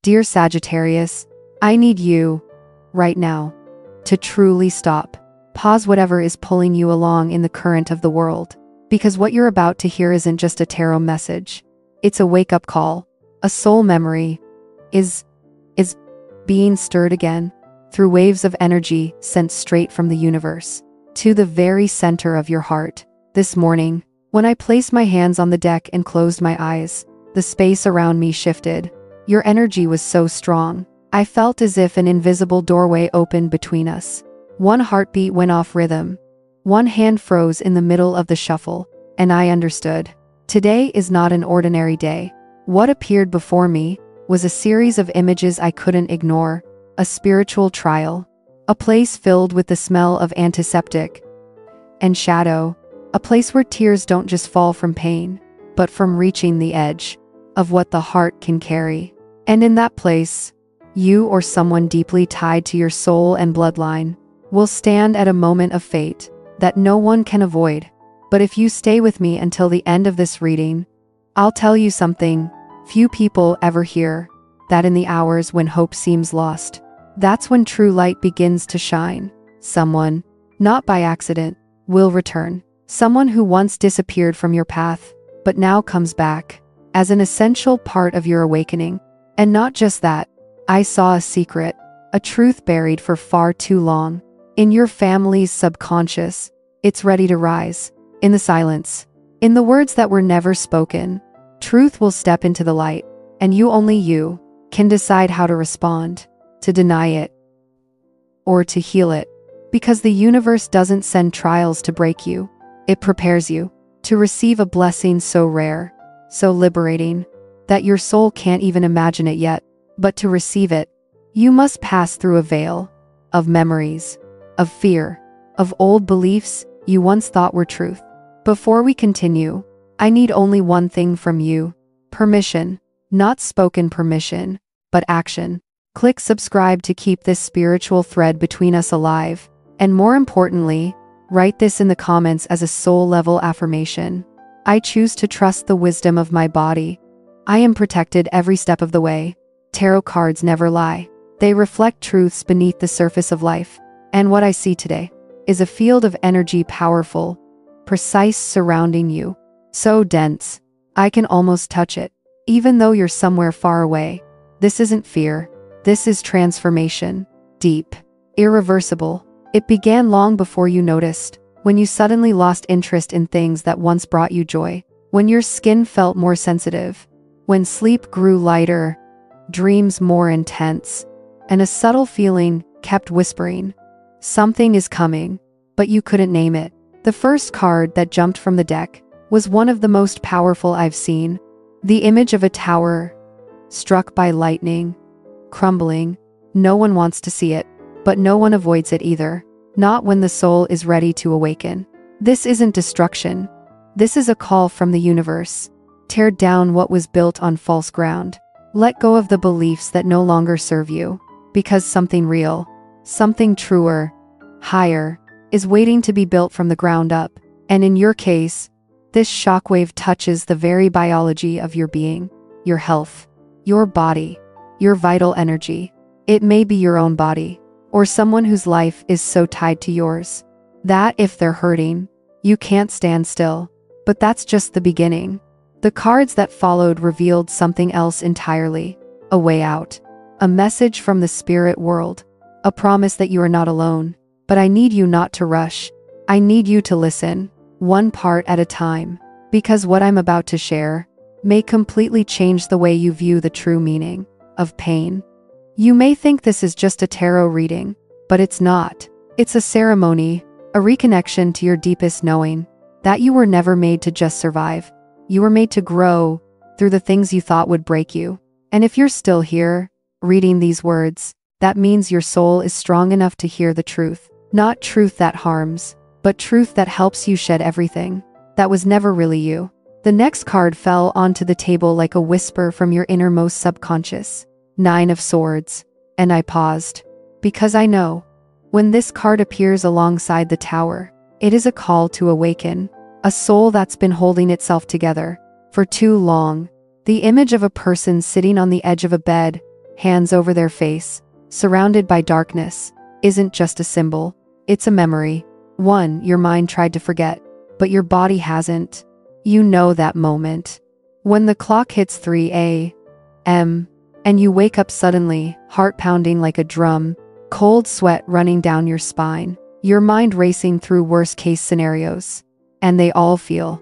Dear Sagittarius, I need you, right now, to truly stop. Pause whatever is pulling you along in the current of the world. Because what you're about to hear isn't just a tarot message. It's a wake-up call. A soul memory is being stirred again through waves of energy sent straight from the universe to the very center of your heart. This morning, when I placed my hands on the deck and closed my eyes, the space around me shifted. Your energy was so strong. I felt as if an invisible doorway opened between us. One heartbeat went off rhythm. One hand froze in the middle of the shuffle, and I understood. Today is not an ordinary day. What appeared before me was a series of images I couldn't ignore, a spiritual trial, a place filled with the smell of antiseptic and shadow, a place where tears don't just fall from pain, but from reaching the edge of what the heart can carry. And in that place, you or someone deeply tied to your soul and bloodline will stand at a moment of fate that no one can avoid. But if you stay with me until the end of this reading, I'll tell you something few people ever hear, that in the hours when hope seems lost, that's when true light begins to shine. Someone, not by accident, will return. Someone who once disappeared from your path, but now comes back as an essential part of your awakening. And not just that, I saw a secret, a truth buried for far too long. In your family's subconscious, it's ready to rise. In the silence, in the words that were never spoken, truth will step into the light, and only you, can decide how to respond, to deny it, or to heal it. Because the universe doesn't send trials to break you, it prepares you to receive a blessing so rare, so liberating, that your soul can't even imagine it yet. But to receive it, you must pass through a veil of memories, of fear, of old beliefs you once thought were truth. Before we continue, I need only one thing from you: permission. Not spoken permission, but action. Click subscribe to keep this spiritual thread between us alive. And more importantly, write this in the comments as a soul-level affirmation. I choose to trust the wisdom of my body. I am protected every step of the way. Tarot cards never lie. They reflect truths beneath the surface of life. And what I see today is a field of energy, powerful, precise, surrounding you. So dense, I can almost touch it, even though you're somewhere far away. This isn't fear. This is transformation. Deep, irreversible. It began long before you noticed, when you suddenly lost interest in things that once brought you joy, when your skin felt more sensitive, when sleep grew lighter, dreams more intense, and a subtle feeling kept whispering, something is coming, but you couldn't name it. The first card that jumped from the deck was one of the most powerful I've seen. The image of a tower, struck by lightning, crumbling. No one wants to see it, but no one avoids it either. Not when the soul is ready to awaken. This isn't destruction. This is a call from the universe. Tear down what was built on false ground. Let go of the beliefs that no longer serve you, because something real, something truer, higher, is waiting to be built from the ground up. And in your case, this shockwave touches the very biology of your being, your health, your body, your vital energy. It may be your own body, or someone whose life is so tied to yours that if they're hurting, you can't stand still. But that's just the beginning. The cards that followed revealed something else entirely: a way out, a message from the spirit world, a promise that you are not alone. But I need you not to rush. I need you to listen, one part at a time, because what I'm about to share may completely change the way you view the true meaning of pain. You may think this is just a tarot reading, but it's not. It's a ceremony, a reconnection to your deepest knowing, that you were never made to just survive. You were made to grow through the things you thought would break you. And if you're still here, reading these words, that means your soul is strong enough to hear the truth. Not truth that harms, but truth that helps you shed everything that was never really you. The next card fell onto the table like a whisper from your innermost subconscious. 9 of Swords. And I paused, because I know, when this card appears alongside the tower, it is a call to awaken, a soul that's been holding itself together for too long. The image of a person sitting on the edge of a bed, hands over their face, surrounded by darkness, isn't just a symbol, it's a memory. One your mind tried to forget, but your body hasn't. You know that moment. When the clock hits 3 a.m., and you wake up suddenly, heart pounding like a drum, cold sweat running down your spine, your mind racing through worst-case scenarios. And they all feel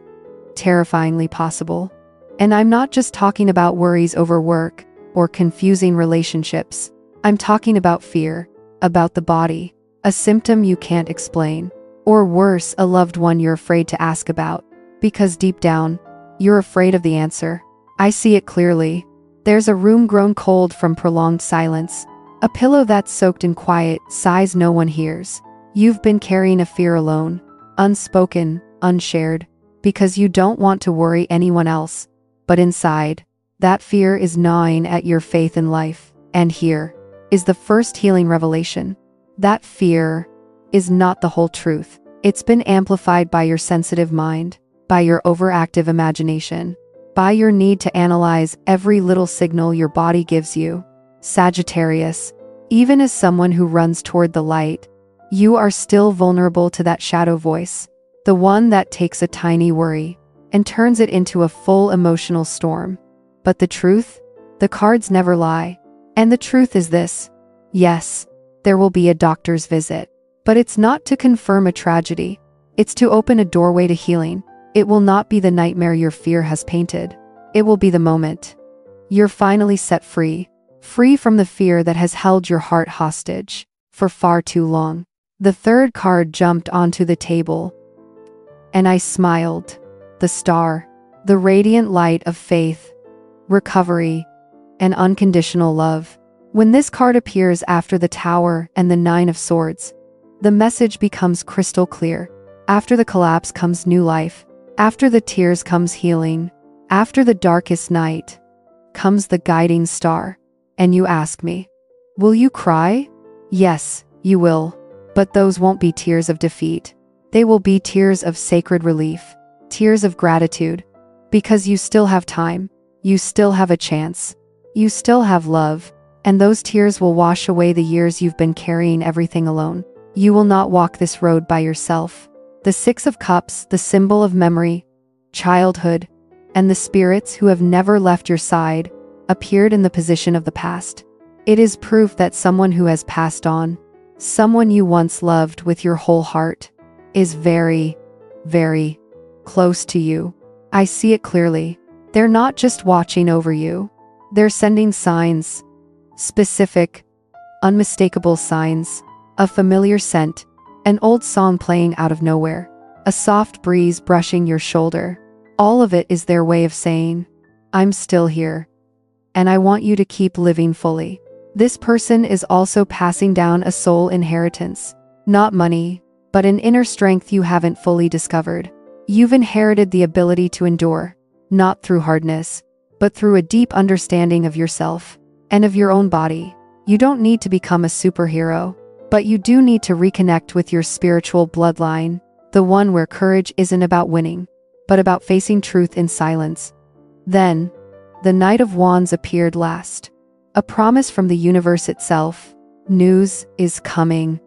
terrifyingly possible. And I'm not just talking about worries over work or confusing relationships. I'm talking about fear, about the body, a symptom you can't explain, or worse, a loved one you're afraid to ask about, because deep down, you're afraid of the answer. I see it clearly. There's a room grown cold from prolonged silence, a pillow that's soaked in quiet sighs no one hears. You've been carrying a fear alone, unspoken, unshared, because you don't want to worry anyone else. But inside, that fear is gnawing at your faith in life. And here is the first healing revelation. That fear is not the whole truth. It's been amplified by your sensitive mind, by your overactive imagination, by your need to analyze every little signal your body gives you. Sagittarius, even as someone who runs toward the light, you are still vulnerable to that shadow voice, the one that takes a tiny worry and turns it into a full emotional storm. But the truth? The cards never lie. And the truth is this: yes, there will be a doctor's visit, but it's not to confirm a tragedy. It's to open a doorway to healing. It will not be the nightmare your fear has painted. It will be the moment you're finally set free, free from the fear that has held your heart hostage for far too long. The third card jumped onto the table, and I smiled. The star, the radiant light of faith, recovery, and unconditional love. When this card appears after the Tower and the Nine of Swords, the message becomes crystal clear. After the collapse comes new life. After the tears comes healing. After the darkest night comes the guiding star. And you ask me, will you cry? Yes, you will. But those won't be tears of defeat. They will be tears of sacred relief. Tears of gratitude. Because you still have time. You still have a chance. You still have love. And those tears will wash away the years you've been carrying everything alone. You will not walk this road by yourself. The Six of Cups, the symbol of memory, childhood, and the spirits who have never left your side, appeared in the position of the past. It is proof that someone who has passed on, someone you once loved with your whole heart, is very, very close to you. I see it clearly. They're not just watching over you. They're sending signs. Specific, unmistakable signs. A familiar scent. An old song playing out of nowhere. A soft breeze brushing your shoulder. All of it is their way of saying, I'm still here. And I want you to keep living fully. This person is also passing down a soul inheritance. Not money, but an inner strength you haven't fully discovered. You've inherited the ability to endure, not through hardness, but through a deep understanding of yourself and of your own body. You don't need to become a superhero, but you do need to reconnect with your spiritual bloodline, the one where courage isn't about winning, but about facing truth in silence. Then, the Knight of Wands appeared last. A promise from the universe itself. News is coming,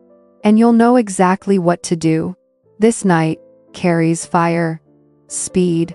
and you'll know exactly what to do. This knight carries fire, speed,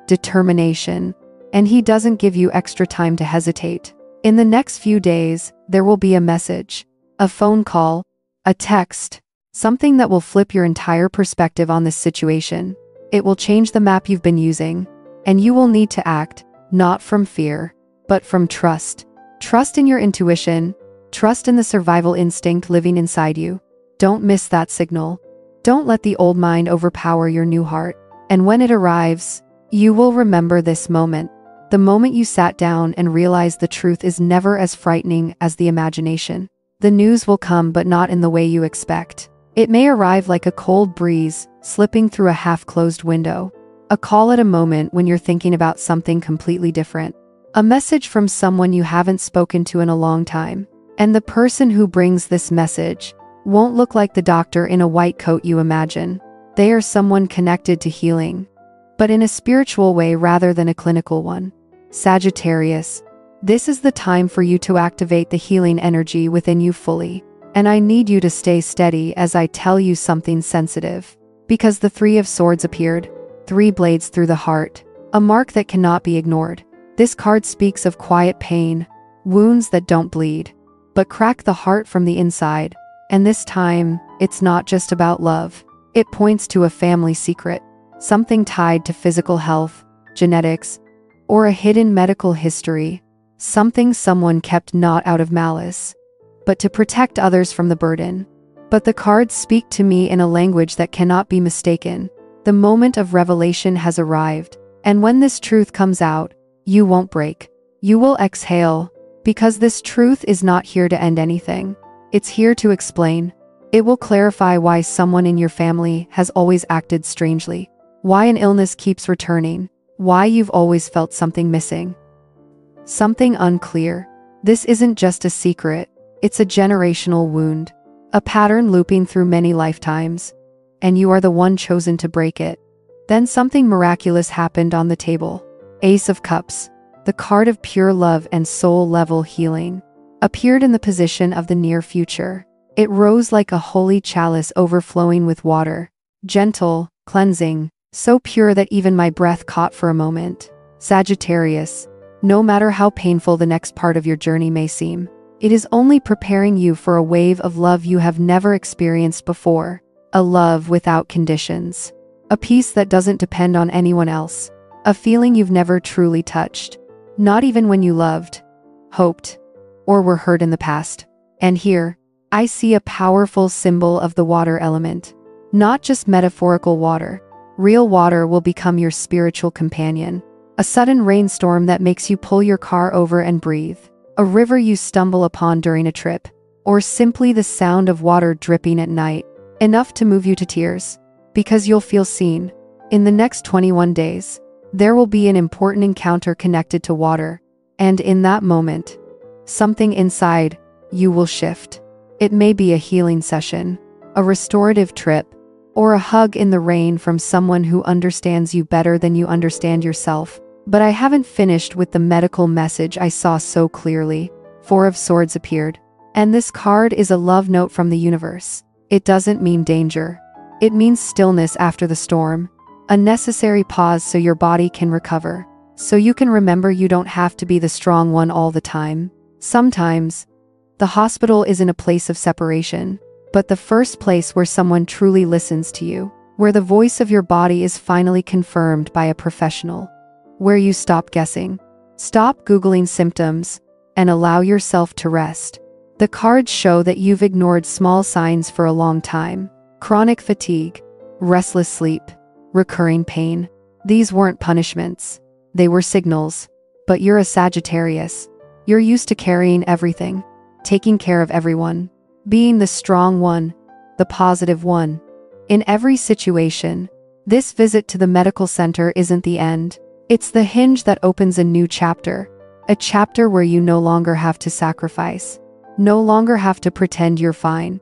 determination, and he doesn't give you extra time to hesitate. In the next few days, there will be a message, a phone call, a text, something that will flip your entire perspective on this situation. It will change the map you've been using, and you will need to act, not from fear, but from trust. Trust in your intuition, trust in the survival instinct living inside you. Don't miss that signal. Don't let the old mind overpower your new heart. And when it arrives, you will remember this moment. The moment you sat down and realized the truth is never as frightening as the imagination. The news will come, but not in the way you expect. It may arrive like a cold breeze, slipping through a half-closed window. A call at a moment when you're thinking about something completely different. A message from someone you haven't spoken to in a long time. And the person who brings this message won't look like the doctor in a white coat you imagine. They are someone connected to healing, but in a spiritual way rather than a clinical one. Sagittarius, This is the time for you to activate the healing energy within you fully. And I need you to stay steady as I tell you something sensitive. Because the Three of Swords appeared, 3 blades through the heart, a mark that cannot be ignored. This card speaks of quiet pain, wounds that don't bleed, but crack the heart from the inside. And this time, it's not just about love. It points to a family secret, something tied to physical health, genetics, or a hidden medical history, something someone kept not out of malice, but to protect others from the burden. But the cards speak to me in a language that cannot be mistaken. The moment of revelation has arrived, and when this truth comes out, you won't break. You will exhale, because this truth is not here to end anything. It's here to explain. It will clarify why someone in your family has always acted strangely, why an illness keeps returning, why you've always felt something missing, something unclear. This isn't just a secret, it's a generational wound, a pattern looping through many lifetimes, and you are the one chosen to break it. Then something miraculous happened on the table. Ace of Cups, the card of pure love and soul-level healing, appeared in the position of the near future. It rose like a holy chalice overflowing with water, gentle, cleansing, so pure that even my breath caught for a moment. Sagittarius, no matter how painful the next part of your journey may seem, it is only preparing you for a wave of love you have never experienced before. A love without conditions. A peace that doesn't depend on anyone else. A feeling you've never truly touched. Not even when you loved, hoped, or were hurt in the past. And here, I see a powerful symbol of the water element. Not just metaphorical water. Real water will become your spiritual companion. A sudden rainstorm that makes you pull your car over and breathe. A river you stumble upon during a trip. Or simply the sound of water dripping at night. Enough to move you to tears. Because you'll feel seen. In the next 21 days, there will be an important encounter connected to water. And in that moment, something inside you will shift. It may be a healing session, a restorative trip, or a hug in the rain from someone who understands you better than you understand yourself. But I haven't finished with the medical message I saw so clearly. 4 of Swords appeared. And this card is a love note from the universe. It doesn't mean danger. It means stillness after the storm. A necessary pause so your body can recover. So you can remember you don't have to be the strong one all the time. Sometimes, the hospital isn't a place of separation, but the first place where someone truly listens to you. Where the voice of your body is finally confirmed by a professional. Where you stop guessing. Stop Googling symptoms, and allow yourself to rest. The cards show that you've ignored small signs for a long time. Chronic fatigue, restless sleep, recurring pain. These weren't punishments. They were signals. But you're a Sagittarius. You're used to carrying everything, taking care of everyone, being the strong one, the positive one. In every situation, this visit to the medical center isn't the end. It's the hinge that opens a new chapter. A chapter where you no longer have to sacrifice. No longer have to pretend you're fine.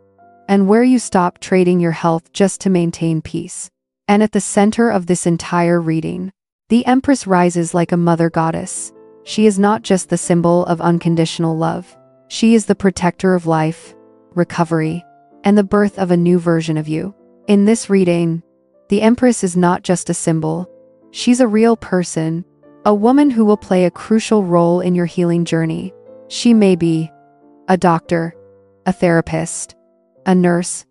And where you stop trading your health just to maintain peace. And at the center of this entire reading, the Empress rises like a mother goddess. She is not just the symbol of unconditional love. She is the protector of life, recovery, and the birth of a new version of you. In this reading, the Empress is not just a symbol. She's a real person, a woman who will play a crucial role in your healing journey. She may be a doctor, a therapist, a nurse,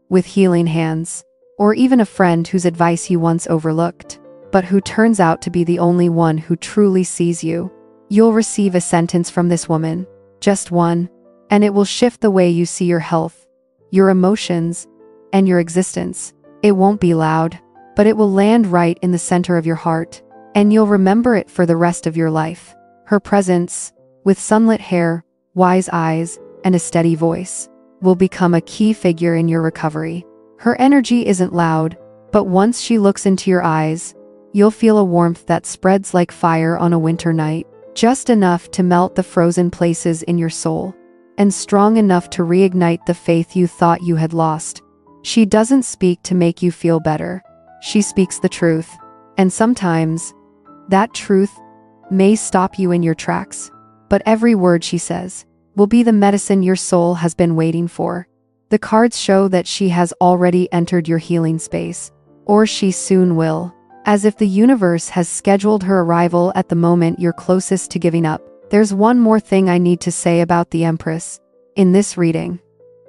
with healing hands, or even a friend whose advice you once overlooked, but who turns out to be the only one who truly sees you. You'll receive a sentence from this woman, just one, and it will shift the way you see your health, your emotions, and your existence. It won't be loud, but it will land right in the center of your heart, and you'll remember it for the rest of your life. Her presence, with sunlit hair, wise eyes, and a steady voice, will become a key figure in your recovery. Her energy isn't loud, but once she looks into your eyes, you'll feel a warmth that spreads like fire on a winter night, just enough to melt the frozen places in your soul, and strong enough to reignite the faith you thought you had lost. She doesn't speak to make you feel better. She speaks the truth, and sometimes, that truth may stop you in your tracks. but every word she says will be the medicine your soul has been waiting for. The cards show that she has already entered your healing space, or she soon will, as if the universe has scheduled her arrival at the moment you're closest to giving up. There's one more thing I need to say about the Empress. In this reading,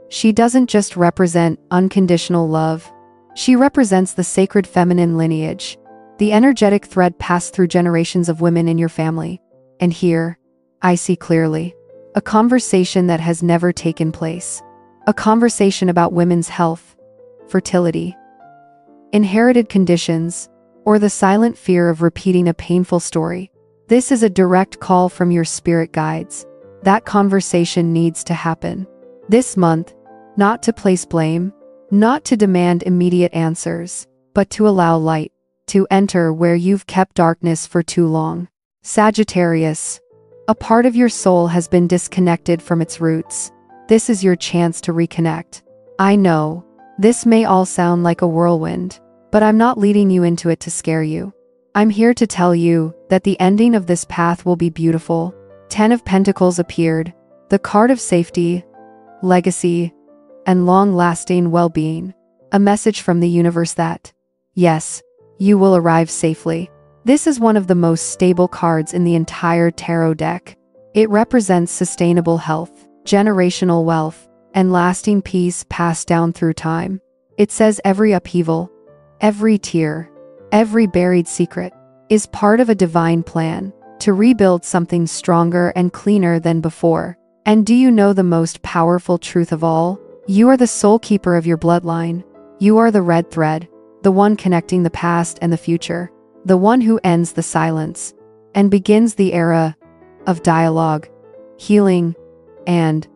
she doesn't just represent unconditional love. She represents the sacred feminine lineage, the energetic thread passed through generations of women in your family. And here, I see clearly a conversation that has never taken place. A conversation about women's health, fertility, inherited conditions, or the silent fear of repeating a painful story. This is a direct call from your spirit guides. That conversation needs to happen this month, not to place blame, not to demand immediate answers, but to allow light to enter where you've kept darkness for too long. Sagittarius, a part of your soul has been disconnected from its roots. This is your chance to reconnect. I know, this may all sound like a whirlwind, but I'm not leading you into it to scare you. I'm here to tell you that the ending of this path will be beautiful. 10 of Pentacles appeared, the card of safety, legacy, and long-lasting well-being. A message from the universe that, yes, you will arrive safely. This is one of the most stable cards in the entire tarot deck. It represents sustainable health, generational wealth, and lasting peace passed down through time. It says every upheaval, every tear, every buried secret is part of a divine plan to rebuild something stronger and cleaner than before. And do you know the most powerful truth of all? You are the soul keeper of your bloodline. You are the red thread, the one connecting the past and the future, the one who ends the silence and begins the era of dialogue, healing, and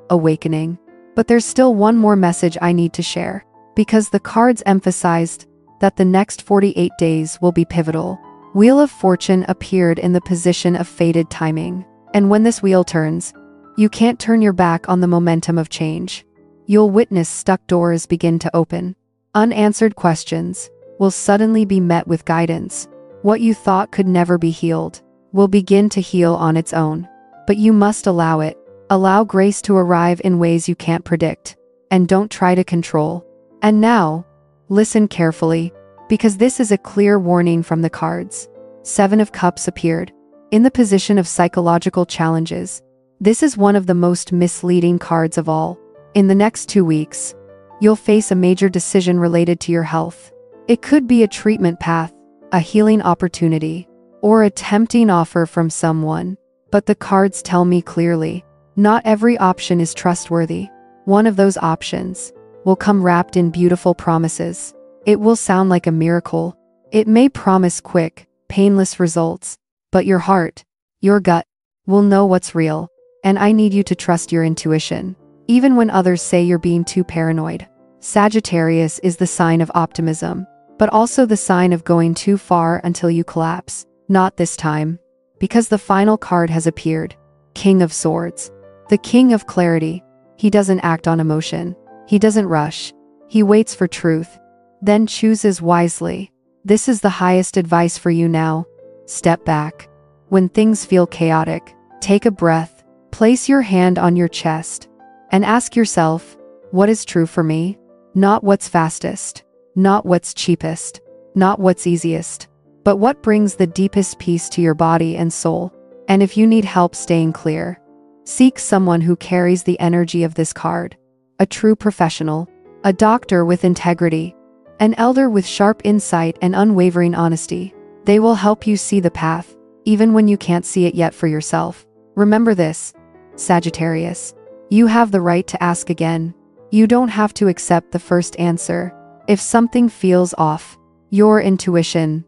awakening. But there's still one more message I need to share, because the cards emphasized that the next 48 days will be pivotal. Wheel of Fortune appeared in the position of fated timing, and when this wheel turns, you can't turn your back on the momentum of change. You'll witness stuck doors begin to open. Unanswered questions will suddenly be met with guidance. What you thought could never be healed will begin to heal on its own. But you must allow it. Allow grace to arrive in ways you can't predict, and don't try to control. And now, listen carefully, because this is a clear warning from the cards. 7 of Cups appeared, in the position of psychological challenges. This is one of the most misleading cards of all. In the next 2 weeks, you'll face a major decision related to your health. It could be a treatment path, a healing opportunity, or a tempting offer from someone. But the cards tell me clearly, not every option is trustworthy. One of those options will come wrapped in beautiful promises. It will sound like a miracle. It may promise quick, painless results, but your heart, your gut, will know what's real. And I need you to trust your intuition, even when others say you're being too paranoid. Sagittarius is the sign of optimism, but also the sign of going too far until you collapse. Not this time, because the final card has appeared. King of Swords, the king of clarity. He doesn't act on emotion. He doesn't rush. He waits for truth, then chooses wisely. This is the highest advice for you now. Step back. When things feel chaotic, take a breath, place your hand on your chest, and ask yourself, what is true for me? Not what's fastest, not what's cheapest, not what's easiest, but what brings the deepest peace to your body and soul. And if you need help staying clear, seek someone who carries the energy of this card. A true professional, a doctor with integrity, an elder with sharp insight and unwavering honesty. They will help you see the path, even when you can't see it yet for yourself. Remember this, Sagittarius. You have the right to ask again. You don't have to accept the first answer. If something feels off, your intuition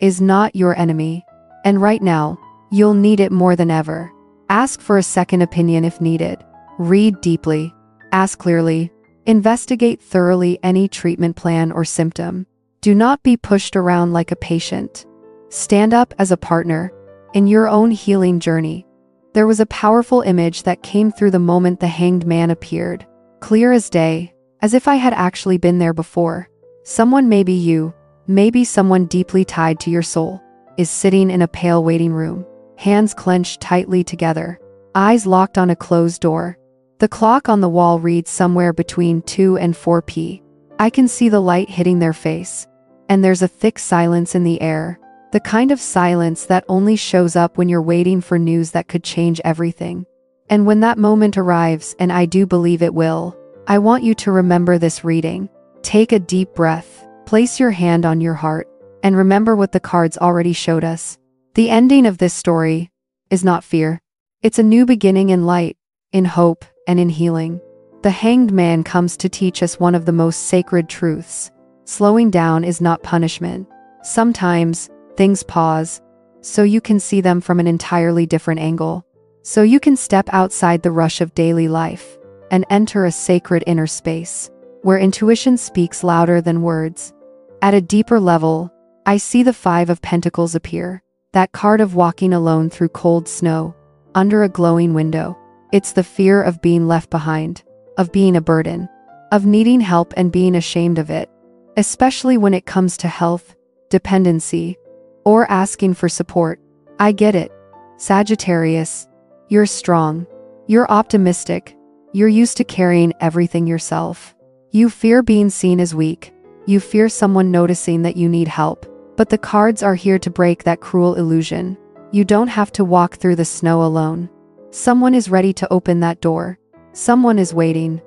is not your enemy. And right now, you'll need it more than ever. Ask for a second opinion if needed. Read deeply. Ask clearly. Investigate thoroughly any treatment plan or symptom. Do not be pushed around like a patient. Stand up as a partner in your own healing journey. There was a powerful image that came through the moment the Hanged Man appeared. Clear as day, as if I had actually been there before. Someone, maybe you, maybe someone deeply tied to your soul, is sitting in a pale waiting room, hands clenched tightly together. eyes locked on a closed door. The clock on the wall reads somewhere between 2 and 4 p. I can see the light hitting their face. And there's a thick silence in the air. The kind of silence that only shows up when you're waiting for news that could change everything. And when that moment arrives, and I do believe it will, I want you to remember this reading. Take a deep breath, place your hand on your heart, and remember what the cards already showed us. The ending of this story is not fear. It's a new beginning in light, in hope, and in healing. The Hanged Man comes to teach us one of the most sacred truths. Slowing down is not punishment. Sometimes, things pause, so you can see them from an entirely different angle. So you can step outside the rush of daily life and enter a sacred inner space, where intuition speaks louder than words. At a deeper level, I see the 5 of Pentacles appear, that card of walking alone through cold snow, under a glowing window. It's the fear of being left behind, of being a burden, of needing help and being ashamed of it, especially when it comes to health, dependency, or asking for support. I get it. Sagittarius, you're strong. You're optimistic. You're used to carrying everything yourself. You fear being seen as weak. You fear someone noticing that you need help. But the cards are here to break that cruel illusion. You don't have to walk through the snow alone. Someone is ready to open that door. Someone is waiting,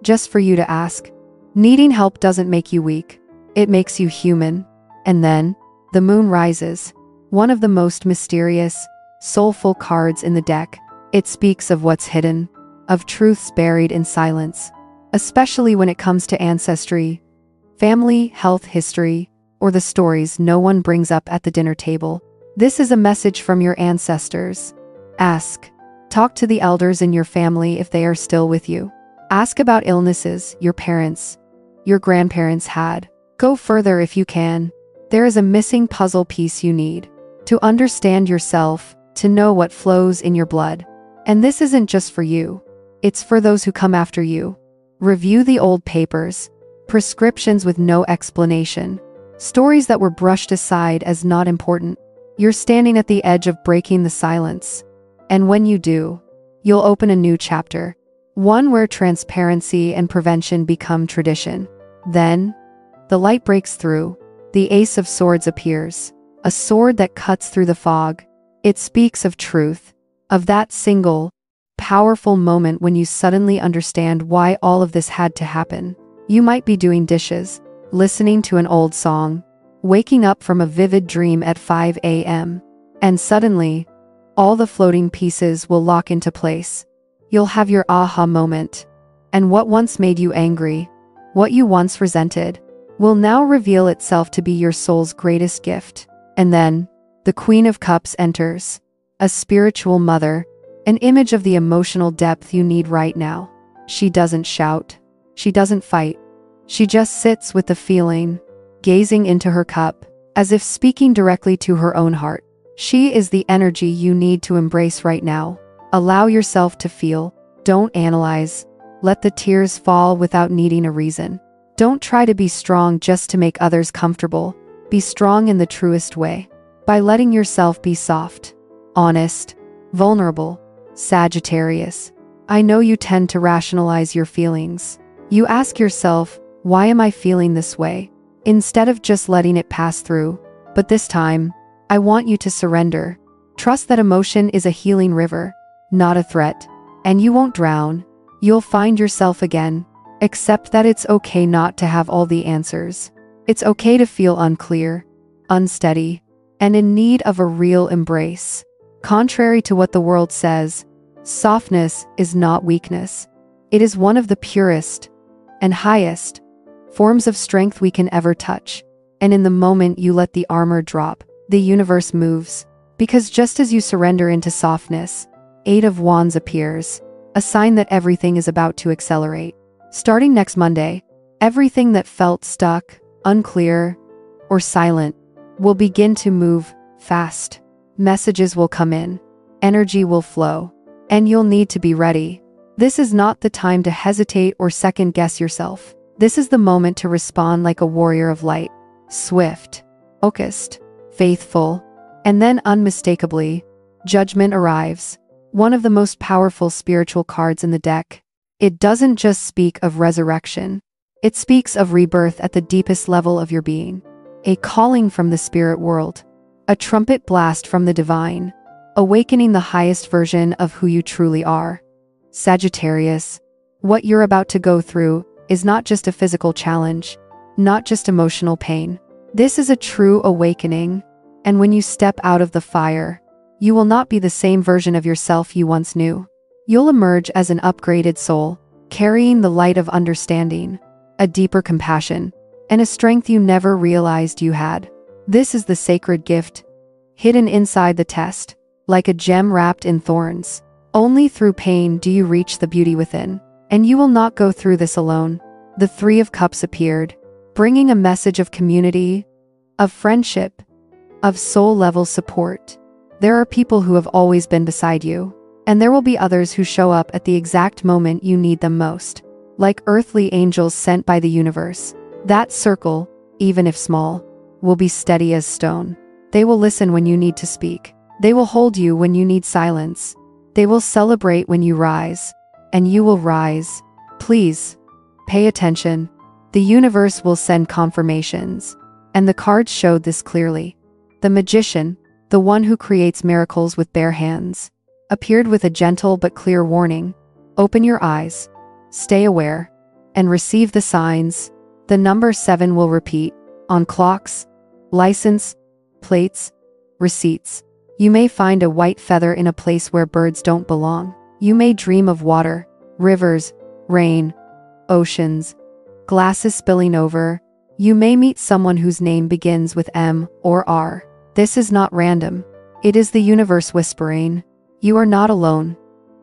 just for you to ask. Needing help doesn't make you weak. It makes you human. And then, the moon rises. One of the most mysterious, soulful cards in the deck. It speaks of what's hidden, of truths buried in silence, especially when it comes to ancestry, family, health, history, or the stories no one brings up at the dinner table. This is a message from your ancestors. Ask. Talk to the elders in your family if they are still with you. Ask about illnesses your parents, your grandparents had. Go further if you can. There is a missing puzzle piece you need to understand yourself, to know what flows in your blood. And this isn't just for you. It's for those who come after you. Review the old papers, prescriptions with no explanation, stories that were brushed aside as not important. You're standing at the edge of breaking the silence. And when you do, you'll open a new chapter, one where transparency and prevention become tradition. Then, the light breaks through. The Ace of Swords appears, a sword that cuts through the fog. It speaks of truth, of that single, powerful moment when you suddenly understand why all of this had to happen. You might be doing dishes, listening to an old song, waking up from a vivid dream at 5 a.m., and suddenly, all the floating pieces will lock into place. You'll have your aha moment, and what once made you angry, what you once resented, will now reveal itself to be your soul's greatest gift. And then, the Queen of Cups enters, a spiritual mother, an image of the emotional depth you need right now. She doesn't shout. She doesn't fight. She just sits with the feeling, gazing into her cup, as if speaking directly to her own heart. She is the energy you need to embrace right now. Allow yourself to feel. Don't analyze. Let the tears fall without needing a reason. Don't try to be strong just to make others comfortable. Be strong in the truest way, by letting yourself be soft, honest, vulnerable. Sagittarius, I know you tend to rationalize your feelings. You ask yourself, why am I feeling this way? Instead of just letting it pass through. But this time, I want you to surrender. Trust that emotion is a healing river, not a threat. And you won't drown. You'll find yourself again. Accept that it's okay not to have all the answers. It's okay to feel unclear, unsteady, and in need of a real embrace. Contrary to what the world says, softness is not weakness. It is one of the purest and highest forms of strength we can ever touch. And in the moment you let the armor drop, the universe moves. Because just as you surrender into softness, 8 of Wands appears, a sign that everything is about to accelerate. Starting next Monday, everything that felt stuck, unclear, or silent will begin to move fast. Messages will come in, energy will flow, and you'll need to be ready. This is not the time to hesitate or second-guess yourself. This is the moment to respond like a warrior of light, swift, focused, faithful, and then unmistakably, judgment arrives. one of the most powerful spiritual cards in the deck. It doesn't just speak of resurrection. It speaks of rebirth at the deepest level of your being. A calling from the spirit world. A trumpet blast from the divine. Awakening the highest version of who you truly are. Sagittarius, what you're about to go through is not just a physical challenge, not just emotional pain. This is a true awakening, and when you step out of the fire, you will not be the same version of yourself you once knew. You'll emerge as an upgraded soul, carrying the light of understanding, a deeper compassion, and a strength you never realized you had. This is the sacred gift, hidden inside the test, like a gem wrapped in thorns. Only through pain do you reach the beauty within. And you will not go through this alone. The Three of Cups appeared, bringing a message of community, of friendship, of soul-level support. There are people who have always been beside you, and there will be others who show up at the exact moment you need them most. Like earthly angels sent by the universe. That circle, even if small, will be steady as stone. They will listen when you need to speak. They will hold you when you need silence. They will celebrate when you rise. And you will rise. Please, pay attention. The universe will send confirmations. And the cards showed this clearly. The magician, the one who creates miracles with bare hands, appeared with a gentle but clear warning. Open your eyes, stay aware, and receive the signs. The number 7 will repeat, on clocks, license plates, receipts. You may find a white feather in a place where birds don't belong. You may dream of water, rivers, rain, oceans, glasses spilling over. You may meet someone whose name begins with M or R. This is not random. It is the universe whispering, you are not alone.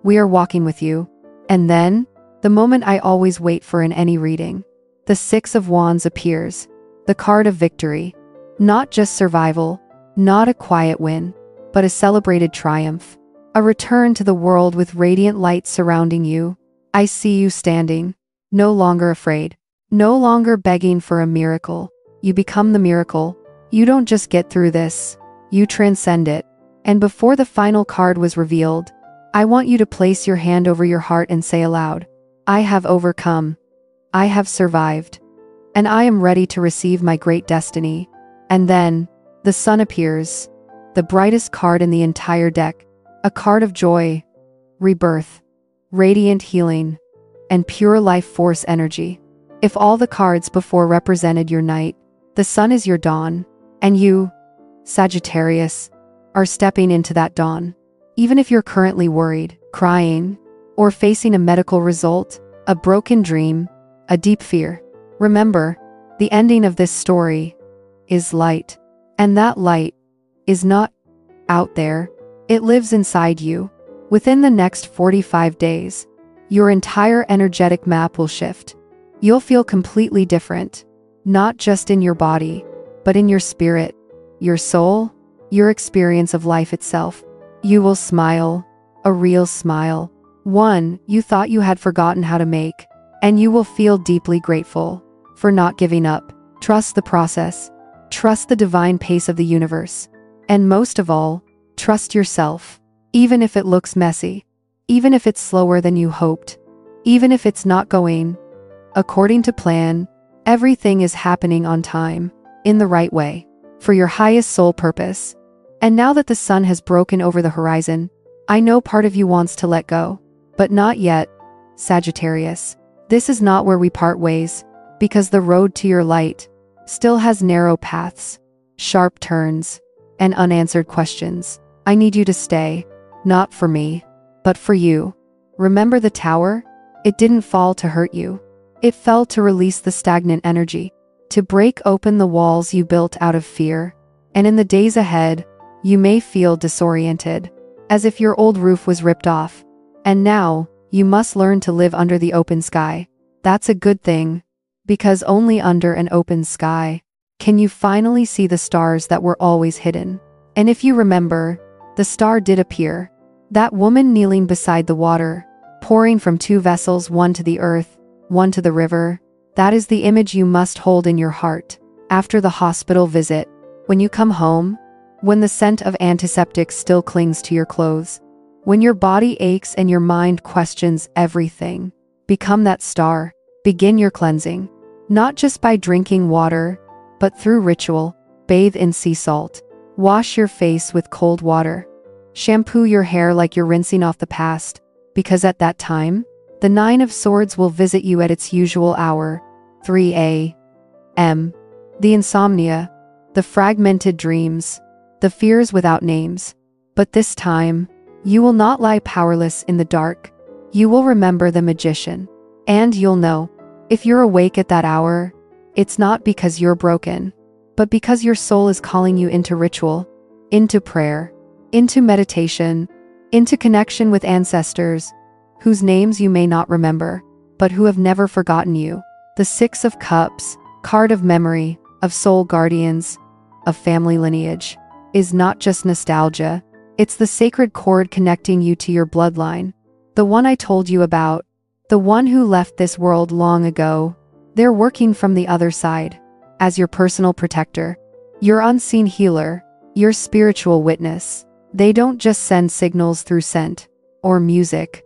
We are walking with you. And then, the moment I always wait for in any reading, the 6 of Wands appears, the card of victory. Not just survival, not a quiet win, but a celebrated triumph. A return to the world with radiant light surrounding you. I see you standing, no longer afraid, no longer begging for a miracle. You become the miracle. You don't just get through this, you transcend it. And before the final card was revealed, I want you to place your hand over your heart and say aloud, I have overcome. I have survived. And I am ready to receive my great destiny. And then, the sun appears, the brightest card in the entire deck. A card of joy, rebirth, radiant healing, and pure life force energy. If all the cards before represented your night, the sun is your dawn, and you, Sagittarius, are stepping into that dawn. Even if you're currently worried, crying, or facing a medical result, a broken dream, a deep fear, remember, the ending of this story is light. And that light is not out there. It lives inside you. Within the next 45 days, your entire energetic map will shift. You'll feel completely different, not just in your body, but in your spirit, your soul, your experience of life itself. You will smile, a real smile, one you thought you had forgotten how to make, and you will feel deeply grateful for not giving up. Trust the process, trust the divine pace of the universe, and most of all, trust yourself, even if it looks messy, even if it's slower than you hoped, even if it's not going according to plan. Everything is happening on time, in the right way, for your highest soul purpose. And now that the sun has broken over the horizon, I know part of you wants to let go, but not yet, Sagittarius. This is not where we part ways, because the road to your light still has narrow paths, sharp turns, and unanswered questions. I need you to stay, not for me, but for you. Remember the tower? It didn't fall to hurt you. It fell to release the stagnant energy, to break open the walls you built out of fear. And in the days ahead, you may feel disoriented, as if your old roof was ripped off. And now, you must learn to live under the open sky. That's a good thing, because only under an open sky can you finally see the stars that were always hidden. And if you remember, the star did appear. That woman kneeling beside the water, pouring from 2 vessels, one to the earth, one to the river. That is the image you must hold in your heart. After the hospital visit, when you come home, when the scent of antiseptic still clings to your clothes, When your body aches and your mind questions everything, become that star. Begin your cleansing. Not just by drinking water, but through ritual. Bathe in sea salt. Wash your face with cold water. Shampoo your hair like you're rinsing off the past, because at that time, the Nine of Swords will visit you at its usual hour, 3 a.m. The insomnia, the fragmented dreams, the fears without names. But this time, you will not lie powerless in the dark. You will remember the magician. And you'll know, if you're awake at that hour, it's not because you're broken, but because your soul is calling you into ritual, into prayer, into meditation, into connection with ancestors, whose names you may not remember, but who have never forgotten you. The Six of Cups, card of memory, of soul guardians, of family lineage, is not just nostalgia. It's the sacred cord connecting you to your bloodline. The one I told you about, the one who left this world long ago. They're working from the other side, as your personal protector, your unseen healer, your spiritual witness. They don't just send signals through scent, or music,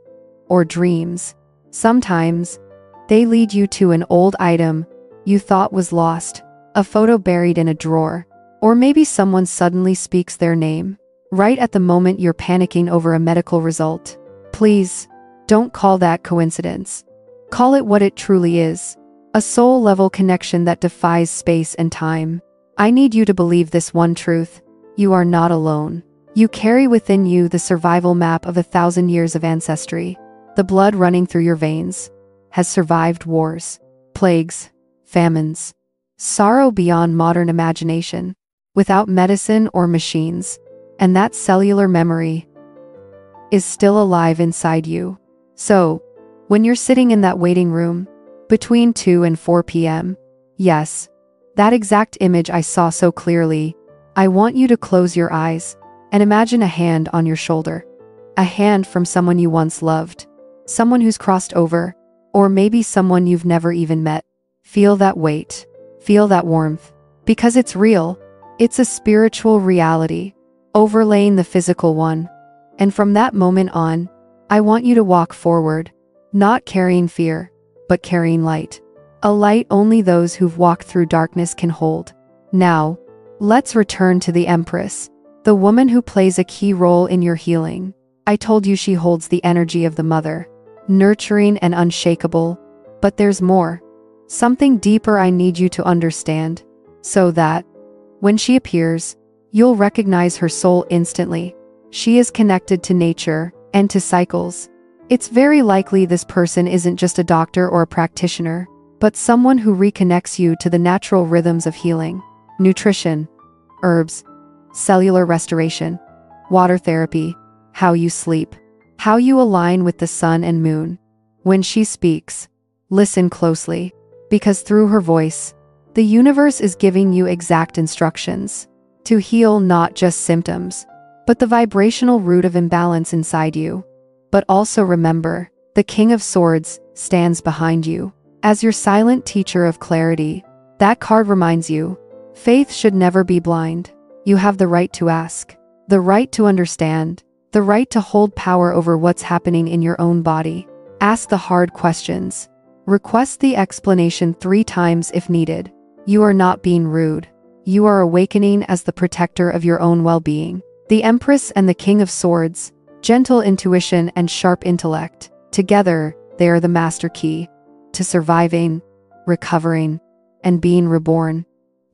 or dreams. Sometimes, they lead you to an old item you thought was lost, a photo buried in a drawer, or maybe someone suddenly speaks their name, right at the moment you're panicking over a medical result. Please, don't call that coincidence. Call it what it truly is. A soul-level connection that defies space and time. I need you to believe this one truth. You are not alone. You carry within you the survival map of 1,000 years of ancestry. The blood running through your veins has survived wars, plagues, famines, sorrow beyond modern imagination, without medicine or machines. And that cellular memory is still alive inside you. So, when you're sitting in that waiting room, between 2 and 4 p.m., yes, that exact image I saw so clearly, I want you to close your eyes and imagine a hand on your shoulder. A hand from someone you once loved, someone who's crossed over, or maybe someone you've never even met. Feel that weight, feel that warmth, because it's real. It's a spiritual reality, overlaying the physical one. And from that moment on, I want you to walk forward, not carrying fear, but carrying light. A light only those who've walked through darkness can hold. Now, let's return to the Empress, the woman who plays a key role in your healing. I told you she holds the energy of the mother, nurturing and unshakable. But there's more. Something deeper I need you to understand, so that, when she appears, you'll recognize her soul instantly. She is connected to nature and to cycles. It's very likely this person isn't just a doctor or a practitioner, but someone who reconnects you to the natural rhythms of healing, nutrition, herbs, cellular restoration, water therapy, how you sleep, how you align with the sun and moon. When she speaks, listen closely, because through her voice, the universe is giving you exact instructions to heal not just symptoms, but the vibrational root of imbalance inside you. But also remember, the King of Swords stands behind you as your silent teacher of clarity. That card reminds you, faith should never be blind. You have the right to ask, the right to understand, the right to hold power over what's happening in your own body. Ask the hard questions. Request the explanation 3 times if needed. You are not being rude. You are awakening as the protector of your own well-being. The Empress and the King of Swords, gentle intuition and sharp intellect, together, they are the master key to surviving, recovering, and being reborn.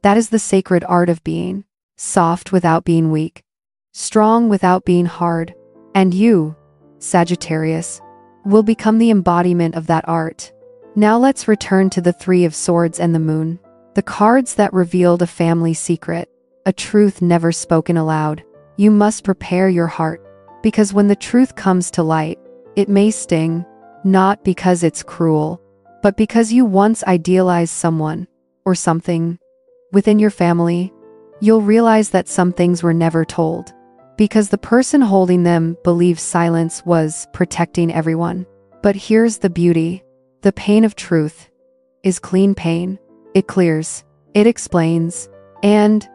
That is the sacred art of being soft without being weak, strong without being hard. And you, Sagittarius, will become the embodiment of that art. Now let's return to the Three of Swords and the Moon, the cards that revealed a family secret, a truth never spoken aloud. You must prepare your heart, because when the truth comes to light, it may sting, not because it's cruel, but because you once idealized someone, or something, within your family. You'll realize that some things were never told, because the person holding them believed silence was protecting everyone. But here's the beauty. The pain of truth is clean pain. It clears, it explains, and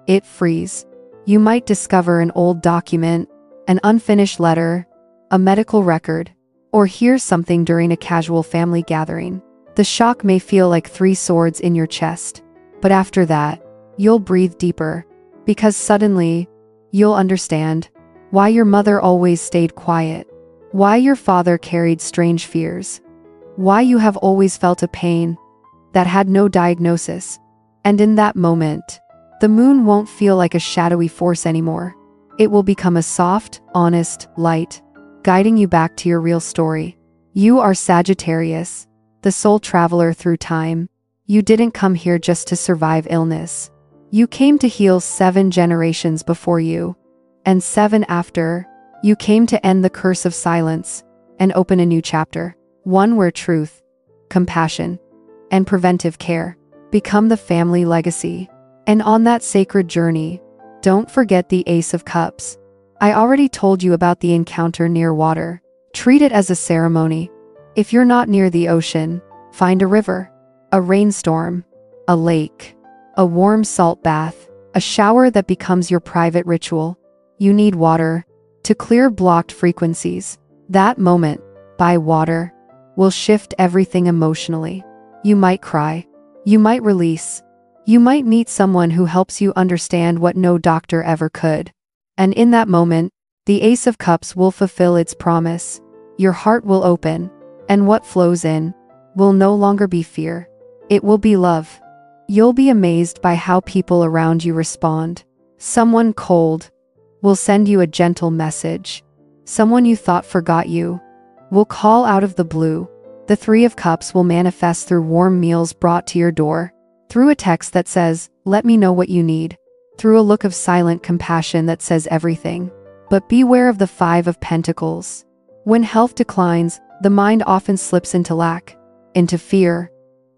it frees. You might discover an old document, an unfinished letter, a medical record, or hear something during a casual family gathering. The shock may feel like 3 swords in your chest, but after that, you'll breathe deeper, because suddenly, you'll understand why your mother always stayed quiet, why your father carried strange fears, why you have always felt a pain that had no diagnosis. And in that moment, the moon won't feel like a shadowy force anymore. It will become a soft, honest light, guiding you back to your real story. You are Sagittarius, the soul traveler through time. You didn't come here just to survive illness. You came to heal 7 generations before you, and 7 after. You came to end the curse of silence and open a new chapter, one where truth, compassion, and preventive care become the family legacy. And on that sacred journey, don't forget the Ace of Cups. I already told you about the encounter near water. Treat it as a ceremony. If you're not near the ocean, find a river, a rainstorm, a lake, a warm salt bath, a shower that becomes your private ritual. You need water to clear blocked frequencies. That moment, by water, will shift everything emotionally. You might cry. You might release. You might meet someone who helps you understand what no doctor ever could. And in that moment, the Ace of Cups will fulfill its promise. Your heart will open, and what flows in will no longer be fear. It will be love. You'll be amazed by how people around you respond. Someone cold will send you a gentle message. Someone you thought forgot you will call out of the blue. The 3 of Cups will manifest through warm meals brought to your door, through a text that says, "Let me know what you need," through a look of silent compassion that says everything. But beware of the 5 of Pentacles. When health declines, the mind often slips into lack, into fear.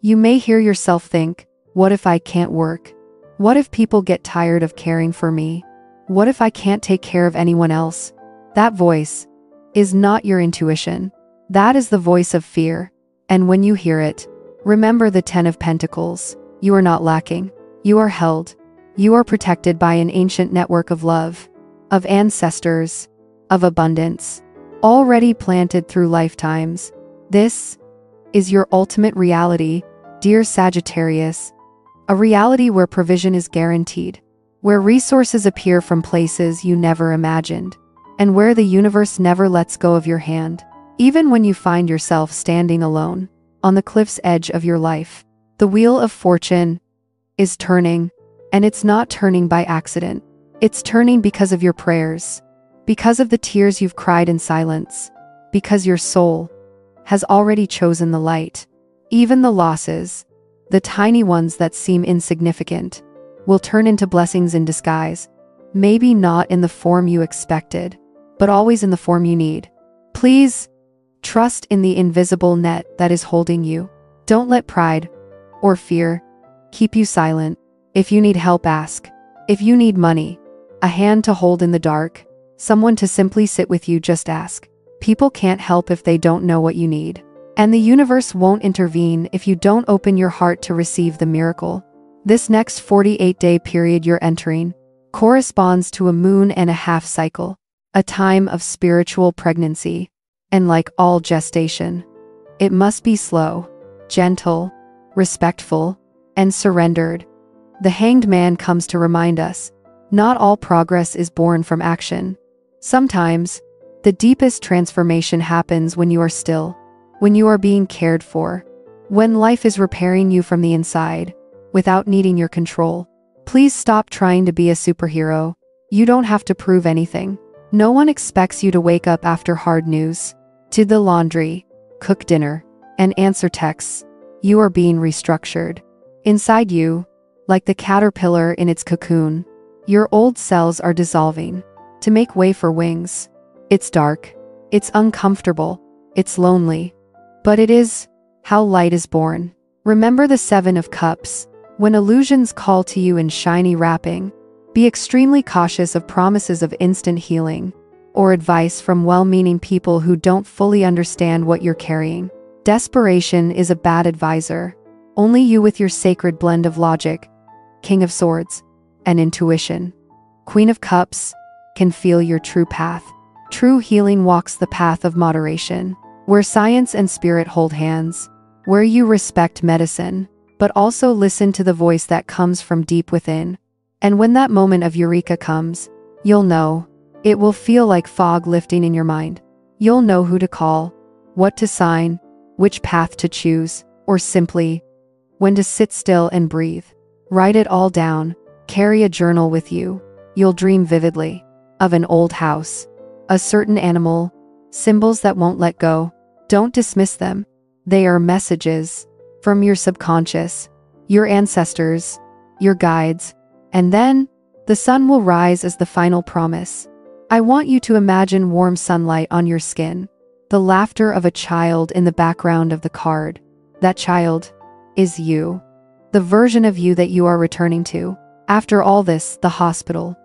You may hear yourself think, "What if I can't work? What if people get tired of caring for me? What if I can't take care of anyone else?" That voice is not your intuition. That is the voice of fear. And when you hear it, remember the 10 of Pentacles. You are not lacking. You are held. You are protected by an ancient network of love, of ancestors, of abundance, already planted through lifetimes. This is your ultimate reality, dear Sagittarius. A reality where provision is guaranteed, where resources appear from places you never imagined, and where the universe never lets go of your hand. Even when you find yourself standing alone on the cliff's edge of your life, the wheel of fortune is turning, and it's not turning by accident. It's turning because of your prayers, because of the tears you've cried in silence, because your soul has already chosen the light. Even the losses, the tiny ones that seem insignificant, will turn into blessings in disguise. Maybe not in the form you expected, but always in the form you need. Please, trust in the invisible net that is holding you. Don't let pride or fear keep you silent. If you need help, ask. If you need money, a hand to hold in the dark, someone to simply sit with you, just ask. People can't help if they don't know what you need. And the universe won't intervene if you don't open your heart to receive the miracle. This next 48-day period you're entering corresponds to a moon and a half cycle, a time of spiritual pregnancy. And like all gestation, it must be slow, gentle, respectful, and surrendered. The Hanged Man comes to remind us, not all progress is born from action. Sometimes, the deepest transformation happens when you are still, when you are being cared for, when life is repairing you from the inside, without needing your control. Please stop trying to be a superhero. You don't have to prove anything. No one expects you to wake up after hard news, do the laundry, cook dinner, and answer texts. You are being restructured. Inside you, like the caterpillar in its cocoon, your old cells are dissolving to make way for wings. It's dark, it's uncomfortable, it's lonely, but it is how light is born. Remember the 7 of Cups. When illusions call to you in shiny wrapping, be extremely cautious of promises of instant healing or advice from well-meaning people who don't fully understand what you're carrying. Desperation is a bad advisor. Only you, with your sacred blend of logic, King of Swords, and intuition, Queen of Cups, can feel your true path. True healing walks the path of moderation, where science and spirit hold hands, where you respect medicine, but also listen to the voice that comes from deep within. And when that moment of eureka comes, you'll know. It will feel like fog lifting in your mind. You'll know who to call, what to sign, which path to choose, or simply when to sit still and breathe. Write it all down. Carry a journal with you. You'll dream vividly of an old house, a certain animal, symbols that won't let go. Don't dismiss them. They are messages from your subconscious, your ancestors, your guides. And then the sun will rise as the final promise. I want you to imagine warm sunlight on your skin, the laughter of a child in the background of the card. That child is you, the version of you that you are returning to. After all this, the hospital,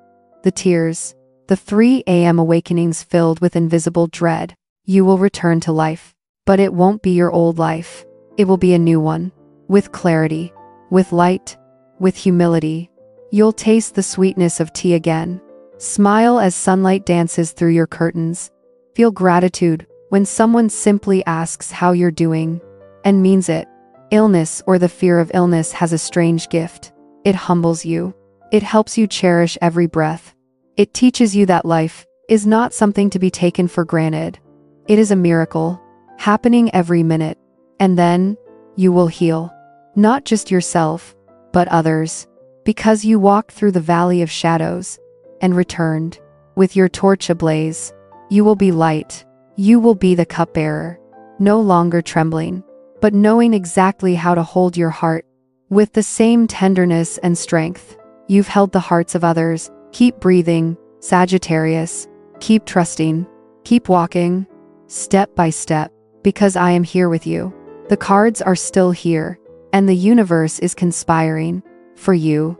the tears, the 3 a.m. awakenings filled with invisible dread, you will return to life. But it won't be your old life. It will be a new one, with clarity, with light, with humility. You'll taste the sweetness of tea again. Smile as sunlight dances through your curtains. Feel gratitude when someone simply asks how you're doing and means it. Illness or the fear of illness has a strange gift. It humbles you. It helps you cherish every breath. It teaches you that life is not something to be taken for granted. It is a miracle, happening every minute. And then you will heal, not just yourself, but others, because you walked through the valley of shadows and returned with your torch ablaze. You will be light. You will be the cupbearer, no longer trembling, but knowing exactly how to hold your heart with the same tenderness and strength you've held the hearts of others. Keep breathing, Sagittarius. Keep trusting. Keep walking, step by step, because I am here with you. The cards are still here, and the universe is conspiring for you.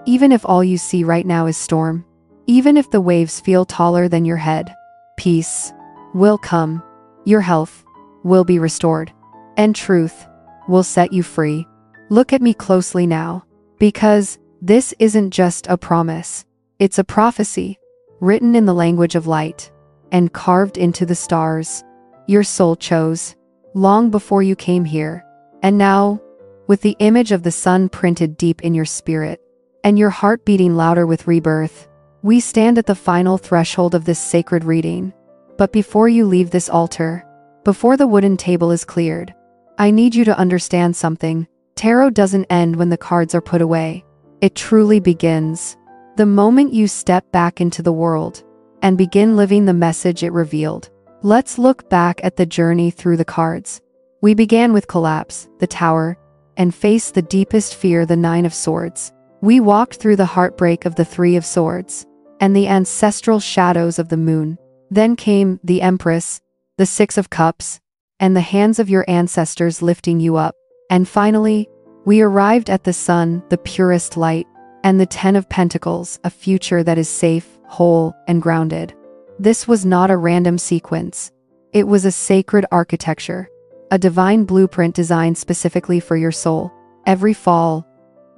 Even if all you see right now is storm, even if the waves feel taller than your head, peace will come. Your health will be restored, and truth will set you free. Look at me closely now, because this isn't just a promise. It's a prophecy, written in the language of light and carved into the stars. Your soul chose long before you came here. And now, with the image of the sun printed deep in your spirit and your heart beating louder with rebirth, we stand at the final threshold of this sacred reading. But before you leave this altar, before the wooden table is cleared, I need you to understand something. Tarot doesn't end when the cards are put away. It truly begins the moment you step back into the world and begin living the message it revealed. Let's look back at the journey through the cards. We began with collapse, the tower, and faced the deepest fear, the 9 of swords. We walked through the heartbreak of the 3 of swords and the ancestral shadows of the moon. Then came the Empress, the 6 of cups, and the hands of your ancestors lifting you up. And finally, we arrived at the sun, the purest light, and the 10 of pentacles, a future that is safe, whole, and grounded. This was not a random sequence. It was a sacred architecture, a divine blueprint designed specifically for your soul. Every fall,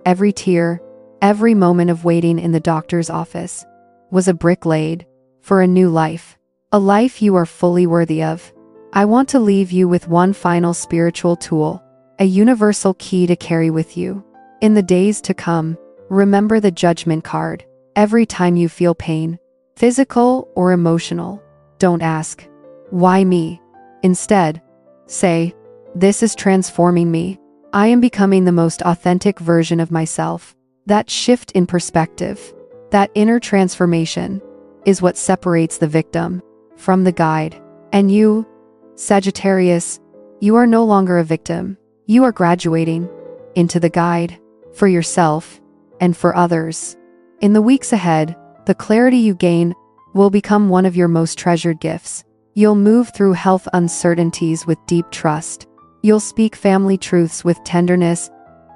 every tear, every moment of waiting in the doctor's office was a brick laid for a new life, a life you are fully worthy of. I want to leave you with one final spiritual tool, a universal key to carry with you. In the days to come, remember the judgment card. Every time you feel pain, physical or emotional, don't ask, why me? Instead, say, this is transforming me. I am becoming the most authentic version of myself. That shift in perspective, that inner transformation, is what separates the victim from the guide. And you, Sagittarius, you are no longer a victim. You are graduating into the guide for yourself and for others. In the weeks ahead, the clarity you gain will become one of your most treasured gifts. You'll move through health uncertainties with deep trust. You'll speak family truths with tenderness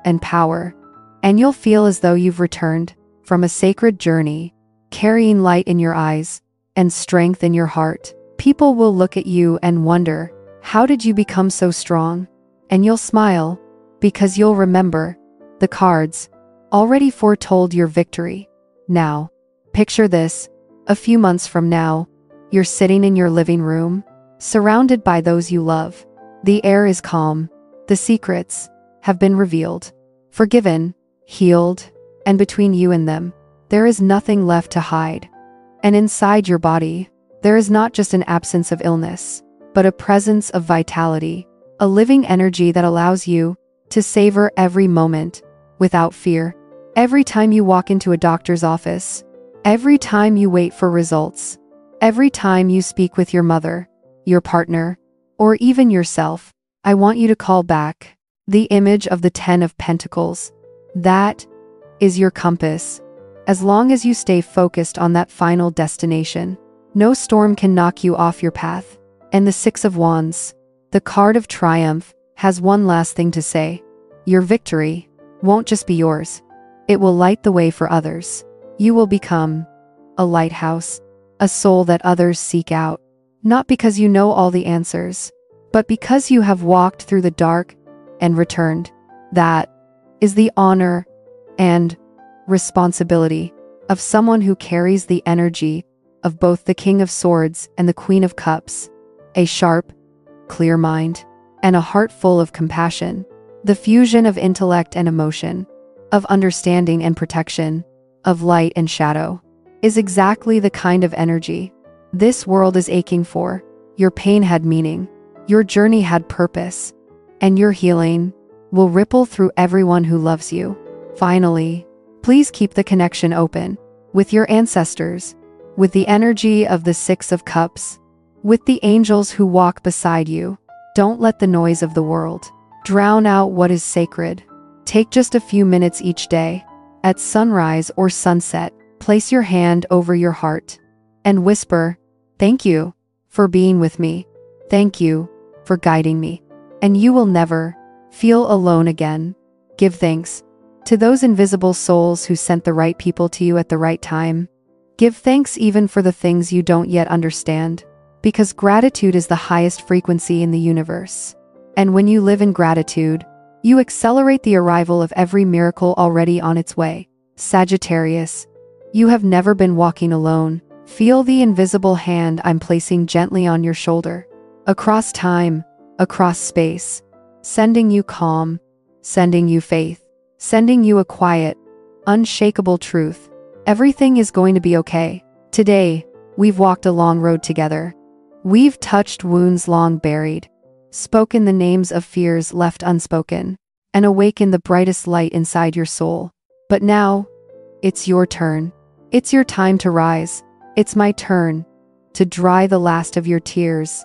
and power. And you'll feel as though you've returned from a sacred journey, carrying light in your eyes and strength in your heart. People will look at you and wonder, how did you become so strong? And you'll smile, because you'll remember the cards already foretold your victory. Now, picture this. A few months from now, You're sitting in your living room, surrounded by those you love. The air is calm. The secrets have been revealed, forgiven, healed, and between you and them, there is nothing left to hide. And inside your body, there is not just an absence of illness, but a presence of vitality, a living energy that allows you to savor every moment without fear. Every time you walk into a doctor's office, every time you wait for results, every time you speak with your mother, your partner, or even yourself, I want you to call back the image of the 10 of Pentacles. That is your compass. As long as you stay focused on that final destination, no storm can knock you off your path. And the 6 of Wands, the card of triumph, has one last thing to say. Your victory won't just be yours. It will light the way for others. You will become a lighthouse, a soul that others seek out, not because you know all the answers, but because you have walked through the dark and returned. That is the honor and responsibility of someone who carries the energy of both the King of Swords and the Queen of Cups, a sharp, clear mind, and a heart full of compassion. The fusion of intellect and emotion, of understanding and protection, of light and shadow, is exactly the kind of energy this world is aching for. Your pain had meaning, your journey had purpose, and your healing will ripple through everyone who loves you. Finally, please keep the connection open with your ancestors, with the energy of the 6 of Cups, with the angels who walk beside you. Don't let the noise of the world drown out what is sacred. Take just a few minutes each day. At sunrise or sunset, place your hand over your heart and whisper, "Thank you for being with me. Thank you for guiding me." And you will never feel alone again. Give thanks to those invisible souls who sent the right people to you at the right time. Give thanks even for the things you don't yet understand, because gratitude is the highest frequency in the universe. And when you live in gratitude, you accelerate the arrival of every miracle already on its way. Sagittarius, you have never been walking alone. Feel the invisible hand I'm placing gently on your shoulder, across time, across space, sending you calm, sending you faith, sending you a quiet, unshakable truth. Everything is going to be okay. Today, we've walked a long road together. We've touched wounds long buried, spoken the names of fears left unspoken, and awakened the brightest light inside your soul. But now, it's your turn. It's your time to rise. It's my turn to dry the last of your tears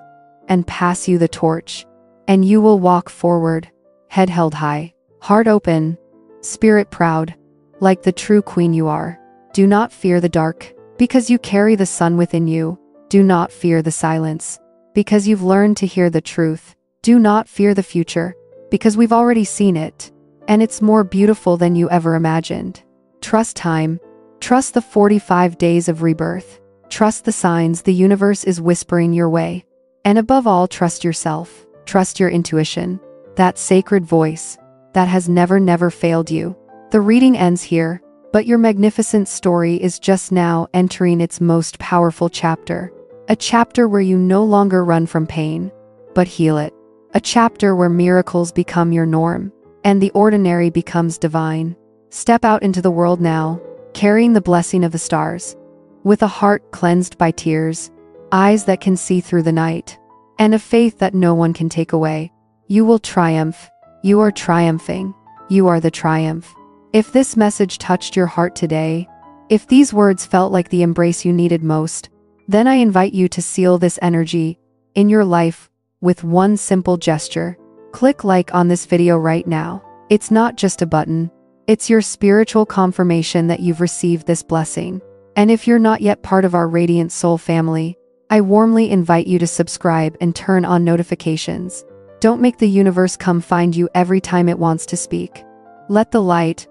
and pass you the torch. And you will walk forward, head held high, heart open, spirit proud, like the true queen you are. Do not fear the dark, because you carry the sun within you. Do not fear the silence, because you've learned to hear the truth. Do not fear the future, because we've already seen it, and it's more beautiful than you ever imagined. Trust time. Trust the 45 days of rebirth. Trust the signs the universe is whispering your way. And above all, trust yourself. Trust your intuition, that sacred voice that has never failed you. The reading ends here, but your magnificent story is just now entering its most powerful chapter. A chapter where you no longer run from pain, but heal it. A chapter where miracles become your norm, and the ordinary becomes divine. Step out into the world now, carrying the blessing of the stars, with a heart cleansed by tears, eyes that can see through the night, and a faith that no one can take away. You will triumph. You are triumphing. You are the triumph. If this message touched your heart today, if these words felt like the embrace you needed most, then I invite you to seal this energy in your life with one simple gesture. Click like on this video right now. It's not just a button. It's your spiritual confirmation that you've received this blessing. And if you're not yet part of our Radiant Soul family, I warmly invite you to subscribe and turn on notifications. Don't make the universe come find you every time it wants to speak. Let the light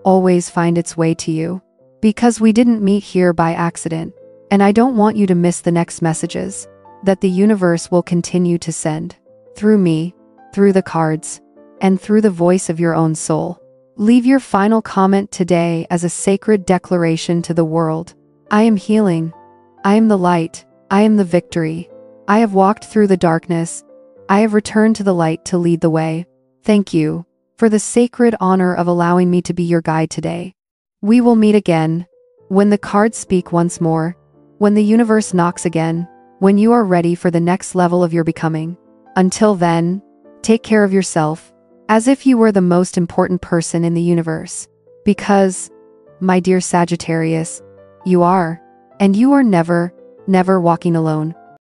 always find its way to you. Because we didn't meet here by accident, and I don't want you to miss the next messages that the universe will continue to send. Through me, through the cards, and through the voice of your own soul. Leave your final comment today as a sacred declaration to the world. I am healing. I am the light. I am the victory. I have walked through the darkness. I have returned to the light to lead the way. Thank you for the sacred honor of allowing me to be your guide today. We will meet again, when the cards speak once more, when the universe knocks again, when you are ready for the next level of your becoming. Until then, take care of yourself, as if you were the most important person in the universe. Because, my dear Sagittarius, you are, and you are never, never walking alone.